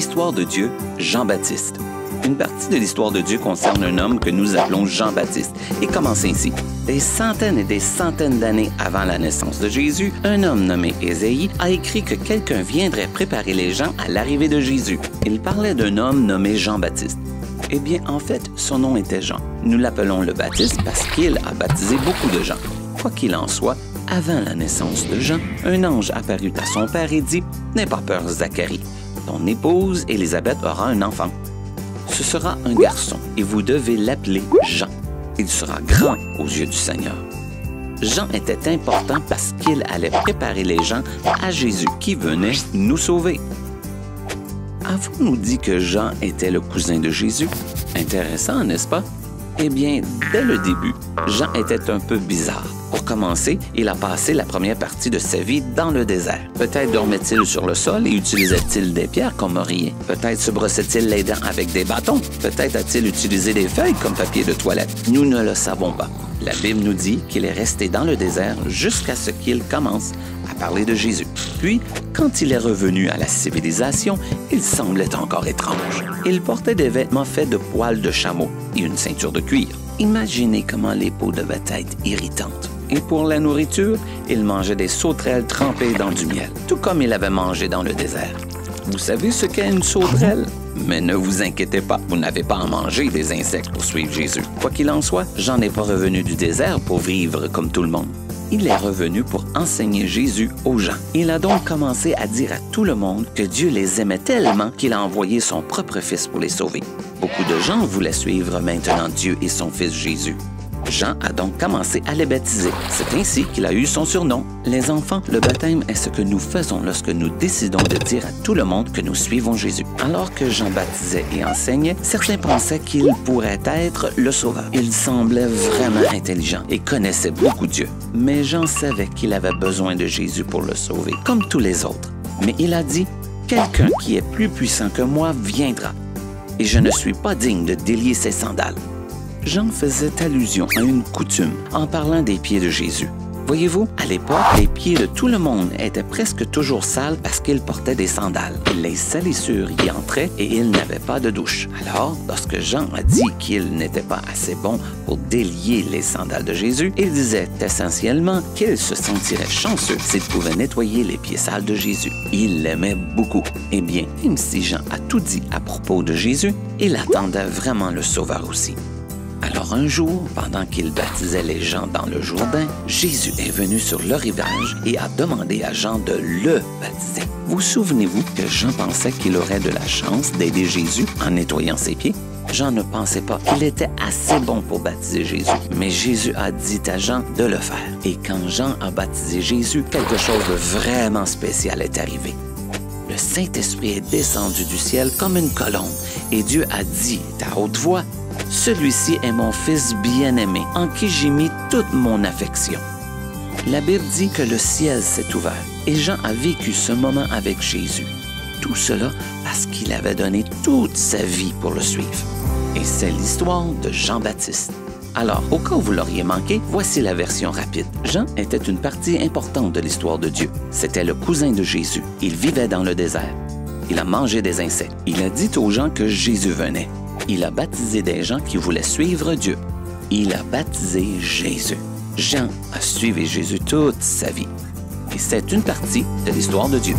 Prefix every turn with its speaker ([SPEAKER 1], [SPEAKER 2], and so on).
[SPEAKER 1] l'histoire de Dieu, Jean-Baptiste. Une partie de l'histoire de Dieu concerne un homme que nous appelons Jean-Baptiste et commence ainsi. Des centaines et des centaines d'années avant la naissance de Jésus, un homme nommé Ésaïe a écrit que quelqu'un viendrait préparer les gens à l'arrivée de Jésus. Il parlait d'un homme nommé Jean-Baptiste. Eh bien, en fait, son nom était Jean. Nous l'appelons le Baptiste parce qu'il a baptisé beaucoup de gens. Quoi qu'il en soit, avant la naissance de Jean, un ange apparut à son père et dit « N'aie pas peur, Zacharie. Ton épouse, Élisabeth, aura un enfant. Ce sera un garçon et vous devez l'appeler Jean. Il sera grand aux yeux du Seigneur. » Jean était important parce qu'il allait préparer les gens à Jésus qui venait nous sauver. Avons nous dit que Jean était le cousin de Jésus? Intéressant, n'est-ce pas? Eh bien, dès le début, Jean était un peu bizarre. Pour commencer, il a passé la première partie de sa vie dans le désert. Peut-être dormait-il sur le sol et utilisait-il des pierres comme oreiller. Peut-être se brossait-il les dents avec des bâtons. Peut-être a-t-il utilisé des feuilles comme papier de toilette. Nous ne le savons pas. La Bible nous dit qu'il est resté dans le désert jusqu'à ce qu'il commence à parler de Jésus. Puis, quand il est revenu à la civilisation, il semblait encore étrange. Il portait des vêtements faits de poils de chameau et une ceinture de cuir. Imaginez comment les peaux devaient être irritantes. Et pour la nourriture, il mangeait des sauterelles trempées dans du miel, tout comme il avait mangé dans le désert. Vous savez ce qu'est une sauterelle? Mais ne vous inquiétez pas, vous n'avez pas à manger des insectes pour suivre Jésus. Quoi qu'il en soit, Jean n'est pas revenu du désert pour vivre comme tout le monde. Il est revenu pour enseigner Jésus aux gens. Il a donc commencé à dire à tout le monde que Dieu les aimait tellement qu'il a envoyé son propre Fils pour les sauver. Beaucoup de gens voulaient suivre maintenant Dieu et son Fils Jésus. Jean a donc commencé à les baptiser. C'est ainsi qu'il a eu son surnom. Les enfants, le baptême est ce que nous faisons lorsque nous décidons de dire à tout le monde que nous suivons Jésus. Alors que Jean baptisait et enseignait, certains pensaient qu'il pourrait être le Sauveur. Il semblait vraiment intelligent et connaissait beaucoup Dieu. Mais Jean savait qu'il avait besoin de Jésus pour le sauver, comme tous les autres. Mais il a dit, « Quelqu'un qui est plus puissant que moi viendra, et je ne suis pas digne de délier ses sandales. » Jean faisait allusion à une coutume en parlant des pieds de Jésus. Voyez-vous, à l'époque, les pieds de tout le monde étaient presque toujours sales parce qu'ils portaient des sandales. Les salissures y entraient et ils n'avaient pas de douche. Alors, lorsque Jean a dit qu'il n'était pas assez bon pour délier les sandales de Jésus, il disait essentiellement qu'il se sentirait chanceux s'il pouvait nettoyer les pieds sales de Jésus. Il l'aimait beaucoup. Eh bien, même si Jean a tout dit à propos de Jésus, il attendait vraiment le Sauveur aussi. Alors un jour, pendant qu'il baptisait les gens dans le Jourdain, Jésus est venu sur le rivage et a demandé à Jean de le baptiser. Vous souvenez-vous que Jean pensait qu'il aurait de la chance d'aider Jésus en nettoyant ses pieds? Jean ne pensait pas qu'il était assez bon pour baptiser Jésus, mais Jésus a dit à Jean de le faire. Et quand Jean a baptisé Jésus, quelque chose de vraiment spécial est arrivé. Le Saint-Esprit est descendu du ciel comme une colombe et Dieu a dit à haute voix, « Celui-ci est mon Fils bien-aimé, en qui j'ai mis toute mon affection. » La Bible dit que le ciel s'est ouvert et Jean a vécu ce moment avec Jésus. Tout cela parce qu'il avait donné toute sa vie pour le suivre. Et c'est l'histoire de Jean-Baptiste. Alors, au cas où vous l'auriez manqué, voici la version rapide. Jean était une partie importante de l'histoire de Dieu. C'était le cousin de Jésus. Il vivait dans le désert. Il a mangé des insectes. Il a dit aux gens que Jésus venait. Il a baptisé des gens qui voulaient suivre Dieu. Il a baptisé Jésus. Jean a suivi Jésus toute sa vie. Et c'est une partie de l'histoire de Dieu.